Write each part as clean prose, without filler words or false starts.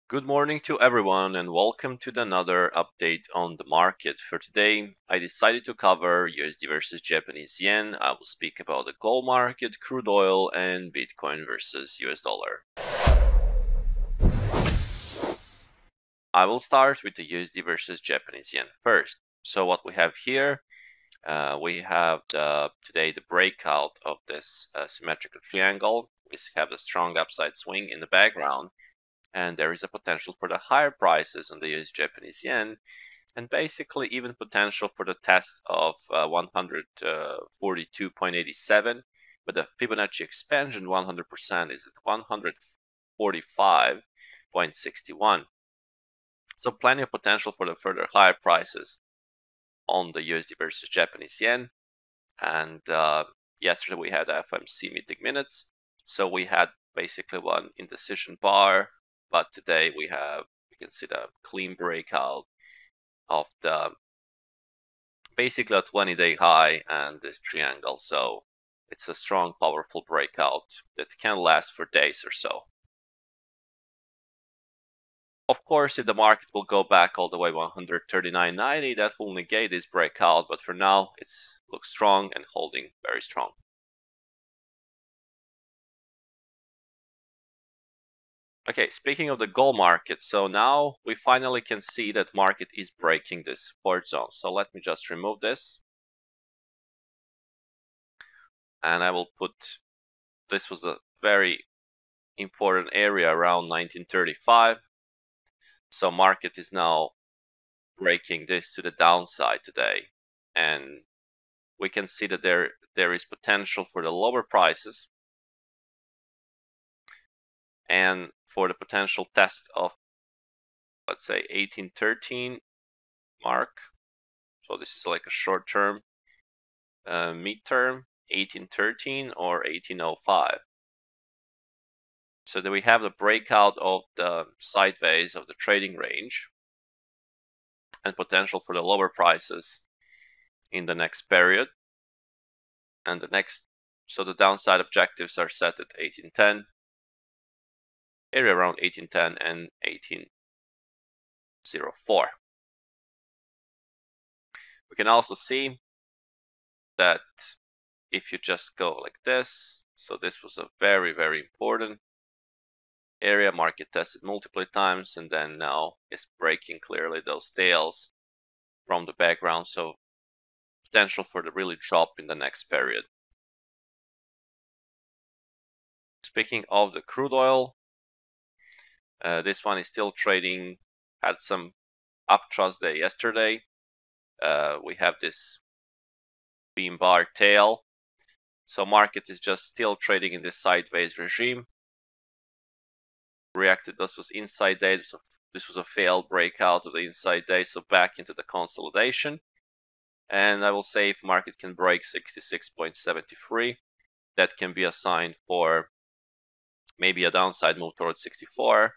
Good morning to everyone and welcome to another update on the market. For today, I decided to cover USD versus Japanese yen. I will speak about the gold market, crude oil, and Bitcoin versus US dollar. I will start with the USD versus Japanese yen first. So what we have here, we have today the breakout of this symmetrical triangle. We have a strong upside swing in the background. And there is a potential for the higher prices on the US Japanese yen, and basically even potential for the test of 142.87, but the Fibonacci expansion 100% is at 145.61. So plenty of potential for the further higher prices on the USD versus Japanese yen. And yesterday we had FOMC meeting minutes, so we had basically one indecision bar. But today we can see the clean breakout of the basically a 20-day high and this triangle. So it's a strong, powerful breakout that can last for days or so. Of course, if the market will go back all the way 139.90, that will negate this breakout. But for now, it looks strong and holding very strong. Okay, speaking of the gold market, so now we finally can see that market is breaking this support zone. So let me just remove this. And I will put, this was a very important area around 1935. So market is now breaking this to the downside today. And we can see that there is potential for the lower prices and for the potential test of, let's say, 1813 mark. So this is like a short-term, mid-term, 1813 or 1805. So that we have the breakout of the sideways of the trading range and potential for the lower prices in the next period. And so the downside objectives are set at 1810, area around 1810 and 1804. We can also see that if you just go like this, so this was a very, very important area, market tested multiple times, and then now is breaking clearly those tails from the background. So potential for the really drop in the next period. Speaking of the crude oil, this one is still trading, had some uptrust day yesterday. We have this beam bar tail. So market is just still trading in this sideways regime. Reacted, this was inside day, so this was a failed breakout of the inside day, so back into the consolidation. And I will say if market can break 66.73, that can be a sign for maybe a downside move towards 64.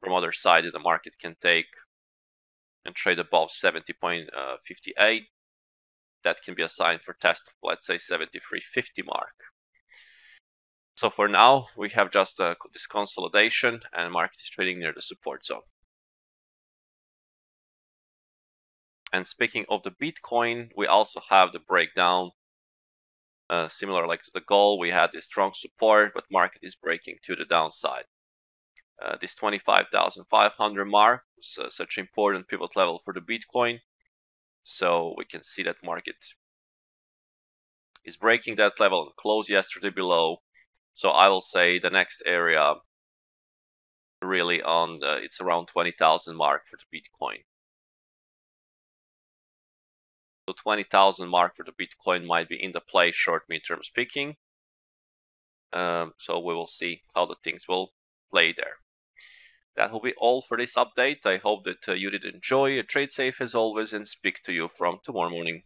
From other side, the market can take and trade above 70.58. That can be a sign for test of, let's say, 73.50 mark. So for now, we have just this consolidation and market is trading near the support zone. And speaking of the Bitcoin, we also have the breakdown. Similar like to the gold, we had this strong support, but market is breaking to the downside. This 25,500 mark was such an important pivot level for the Bitcoin. So we can see that market is breaking that level and closed yesterday below. So I will say the next area really it's around 20,000 mark for the Bitcoin. So 20,000 mark for the Bitcoin might be in the play short midterm speaking. So we will see how the things will play there. That will be all for this update. I hope that you did enjoy. Trade safe as always and speak to you from tomorrow morning.